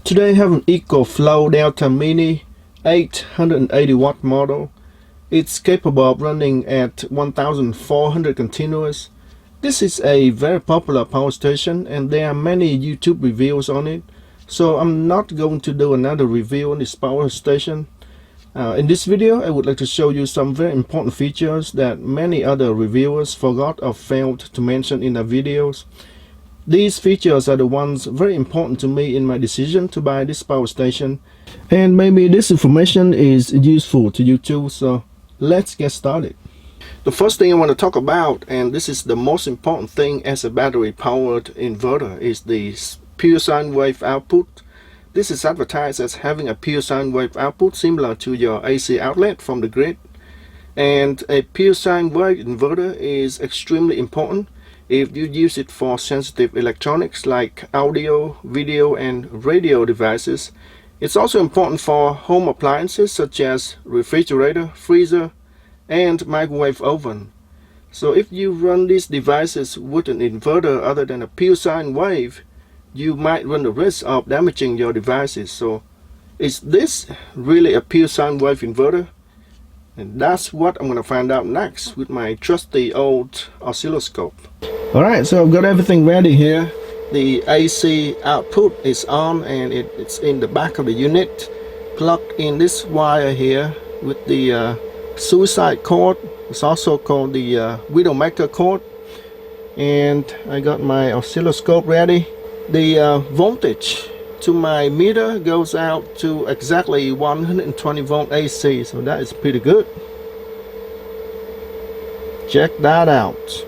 Today I have an Ecoflow Delta Mini 880 watt model. It's capable of running at 1400 continuous. This is a very popular power station and there are many YouTube reviews on it. So I'm not going to do another review on this power station. In this video I would like to show you some very important features that many other reviewers forgot or failed to mention in their videos. These features are the ones very important to me in my decision to buy this power station, and maybe this information is useful to you too, so let's get started. The first thing I want to talk about, and this is the most important thing as a battery powered inverter, is the pure sine wave output. This is advertised as having a pure sine wave output similar to your AC outlet from the grid, and a pure sine wave inverter is extremely important if you use it for sensitive electronics like audio, video and radio devices. It's also important for home appliances such as refrigerator, freezer and microwave oven. So if you run these devices with an inverter other than a pure sine wave, you might run the risk of damaging your devices. So is this really a pure sine wave inverter? And that's what I'm going to find out next with my trusty old oscilloscope. Alright, so I've got everything ready here. The AC output is on and it's in the back of the unit. Plugged in this wire here with the suicide cord. It's also called the Widowmaker cord. And I got my oscilloscope ready. The voltage to my meter goes out to exactly 120 volt AC, so that is pretty good. Check that out.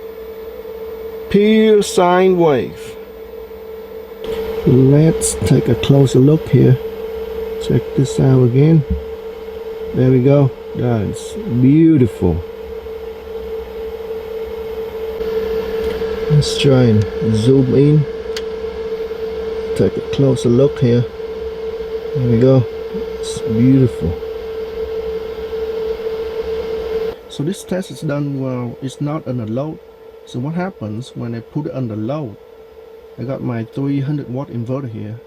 Pure sine wave. Let's take a closer look here. Check this out again. There we go. That's beautiful. Let's try and zoom in. Take a closer look here. There we go. It's beautiful. So this test is done while it's not under load. So what happens when I put it under load? I got my 300 watt inverter here,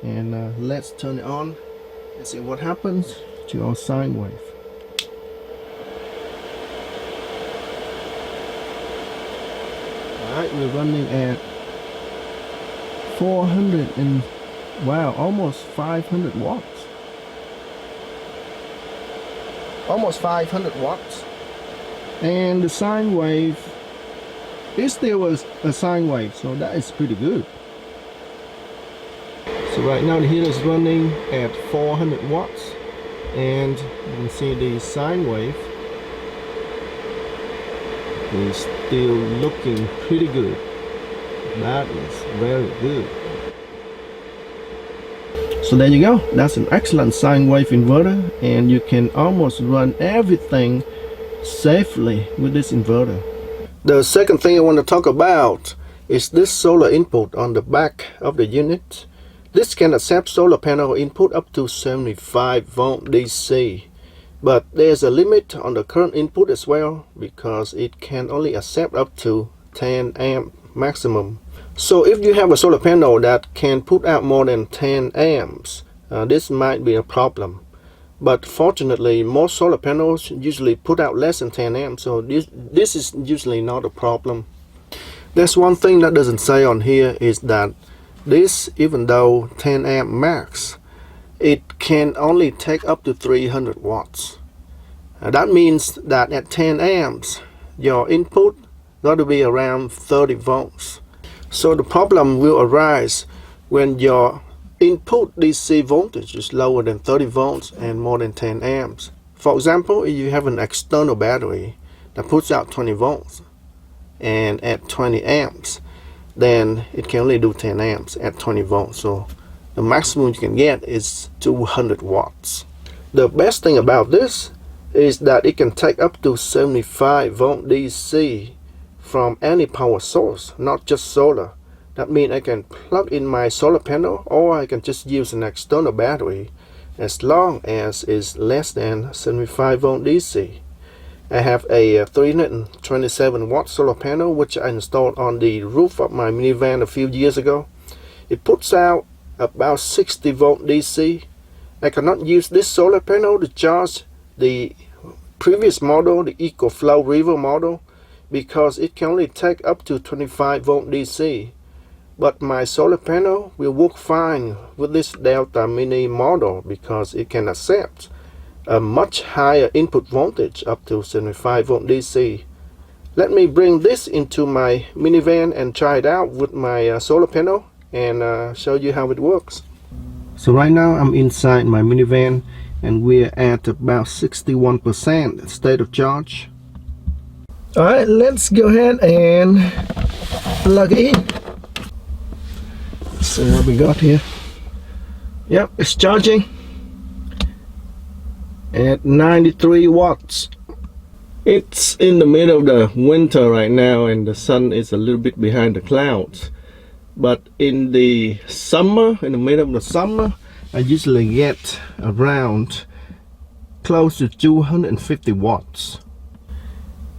and let's turn it on and see what happens to our sine wave. Alright, we're running at 400 and wow, almost 500 watts. Almost 500 watts. And the sine wave is still a sine wave, so that is pretty good. So right now the heater is running at 400 watts and you can see the sine wave is still looking pretty good. That is very good. So there you go. That's an excellent sine wave inverter, and you can almost run everything safely with this inverter. The second thing I want to talk about is this solar input on the back of the unit. This can accept solar panel input up to 75 volt DC, but there's a limit on the current input as well because it can only accept up to 10 amp maximum. So if you have a solar panel that can put out more than 10 amps, this might be a problem. But fortunately, most solar panels usually put out less than 10 amps, so this is usually not a problem. There's one thing that doesn't say on here is that this, even though 10 amp max, it can only take up to 300 watts. That means that at 10 amps, your input got to be around 30 volts. So the problem will arise when your input DC voltage is lower than 30 volts and more than 10 amps. For example, if you have an external battery that puts out 20 volts and at 20 amps, then it can only do 10 amps at 20 volts. So the maximum you can get is 200 watts. The best thing about this is that it can take up to 75 volt DC from any power source, not just solar. That means I can plug in my solar panel or I can just use an external battery as long as it's less than 75 volt DC. I have a 327 watt solar panel which I installed on the roof of my minivan a few years ago. It puts out about 60 volt DC. I cannot use this solar panel to charge the previous model, the Ecoflow River model, because it can only take up to 25 volt DC. But my solar panel will work fine with this Delta Mini model because it can accept a much higher input voltage up to 75 volt DC. Let me bring this into my minivan and try it out with my solar panel and show you how it works. So right now I'm inside my minivan and we're at about 61% state of charge. Alright, let's go ahead and plug it in. So what we got here? Yep, it's charging at 93 watts. It's in the middle of the winter right now and the sun is a little bit behind the clouds. But in the summer, in the middle of the summer, I usually get around close to 250 watts.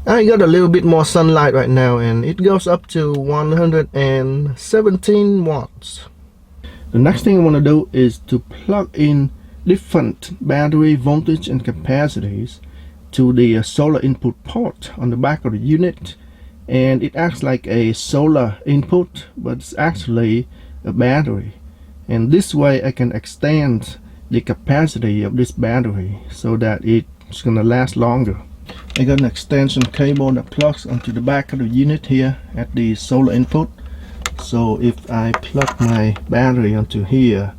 I got a little bit more sunlight right now and it goes up to 117 watts. The next thing I want to do is to plug in different battery voltage and capacities to the solar input port on the back of the unit, and it acts like a solar input but it's actually a battery, and this way I can extend the capacity of this battery so that it's gonna last longer. I got an extension cable that plugs onto the back of the unit here at the solar input, so if I plug my battery onto here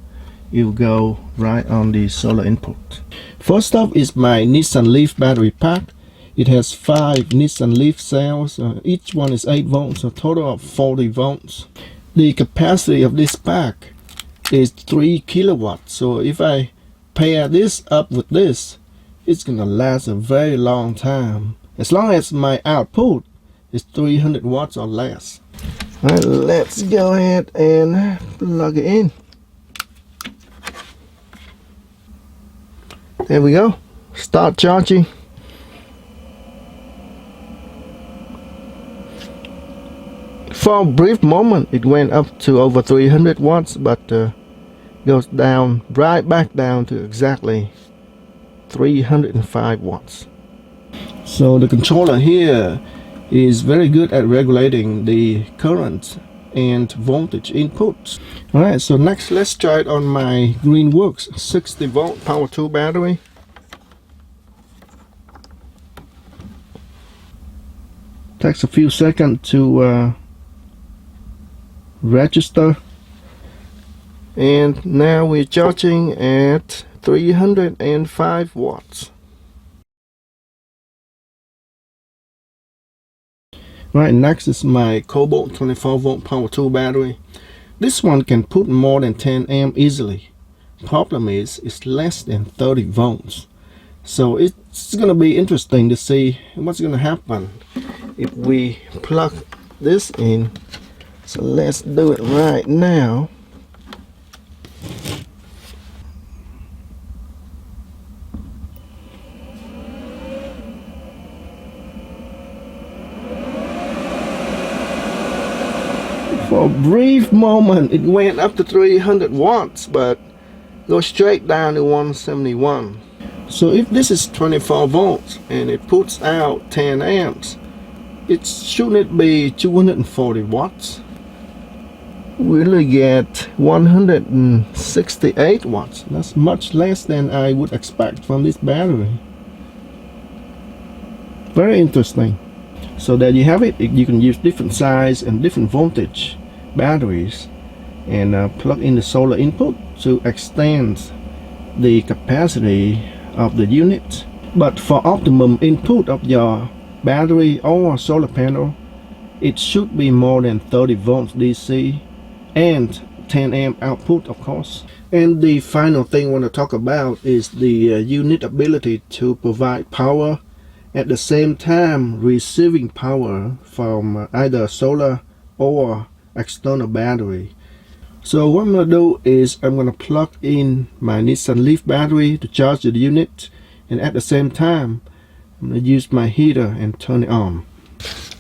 it will go right on the solar input. First up is my Nissan Leaf battery pack. It has 5 Nissan Leaf cells, each one is 8 volts, a total of 40 volts. The capacity of this pack is 3 kilowatts, so if I pair this up with this, it's gonna last a very long time, as long as my output is 300 watts or less. Alright, let's go ahead and plug it in. There we go. Start charging. For a brief moment it went up to over 300 watts, but goes down right back down to exactly 305 watts. So the controller here is very good at regulating the current and voltage inputs. Alright, so next let's try it on my Greenworks 60 volt power tool battery. Takes a few seconds to register, and now we're charging at 305 watts. Right, next is my Cobalt 24 volt power tool battery. This one can put more than 10 amp easily. Problem is it's less than 30 volts. So it's gonna be interesting to see what's gonna happen if we plug this in. So let's do it right now. For a brief moment it went up to 300 watts but goes straight down to 171. So if this is 24 volts and it puts out 10 amps, shouldn't it be 240 watts? We only get 168 watts. That's much less than I would expect from this battery. Very interesting. So there you have it. You can use different size and different voltage batteries and plug in the solar input to extend the capacity of the unit. But for optimum input of your battery or solar panel, it should be more than 30 volts DC and 10 amp output, of course. And the final thing I want to talk about is the unit ability to provide power at the same time receiving power from either solar or external battery. So what I'm going to do is I'm going to plug in my Nissan Leaf battery to charge the unit, and at the same time I'm going to use my heater and turn it on.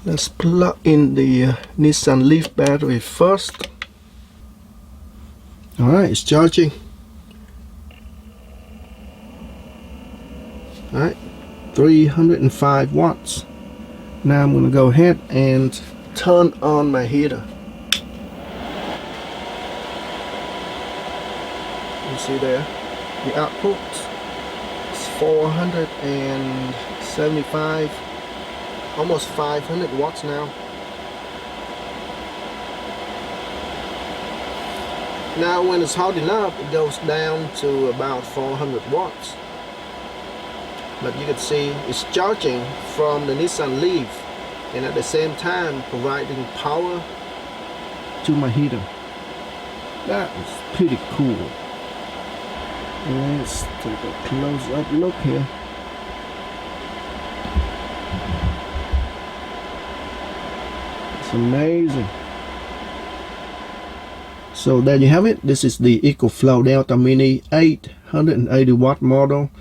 Let's plug in the Nissan Leaf battery first. Alright, it's charging. Alright, 305 watts. Now I'm going to go ahead and turn on my heater. You see there, the output is 475, almost 500 watts now. Now when it's hot enough, it goes down to about 400 watts. But you can see it's charging from the Nissan Leaf and at the same time providing power to my heater. That is pretty cool. Let's take a close up look here. It's amazing. So there you have it. This is the Ecoflow Delta Mini 880 watt model.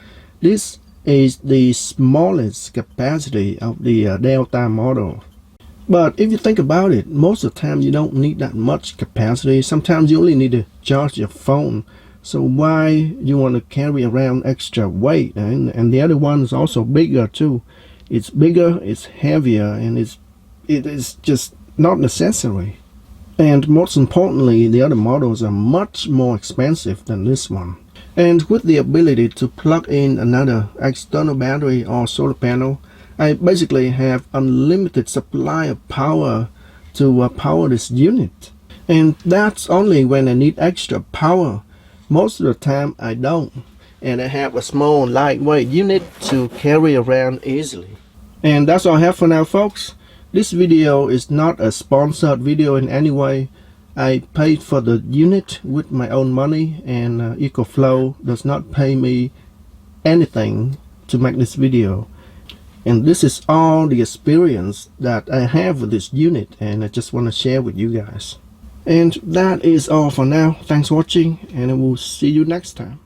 This is the smallest capacity of the Delta model. But if you think about it, most of the time you don't need that much capacity. Sometimes you only need to charge your phone. So why you want to carry around extra weight? And the other one is also bigger too. It's bigger, it's heavier, and it is just not necessary. And most importantly, the other models are much more expensive than this one. And with the ability to plug in another external battery or solar panel, I basically have unlimited supply of power to power this unit. And that's only when I need extra power. Most of the time I don't. And I have a small lightweight unit to carry around easily. And that's all I have for now, folks. This video is not a sponsored video in any way. I paid for the unit with my own money, and Ecoflow does not pay me anything to make this video. And this is all the experience that I have with this unit, and I just want to share with you guys. And that is all for now. Thanks for watching, and I will see you next time.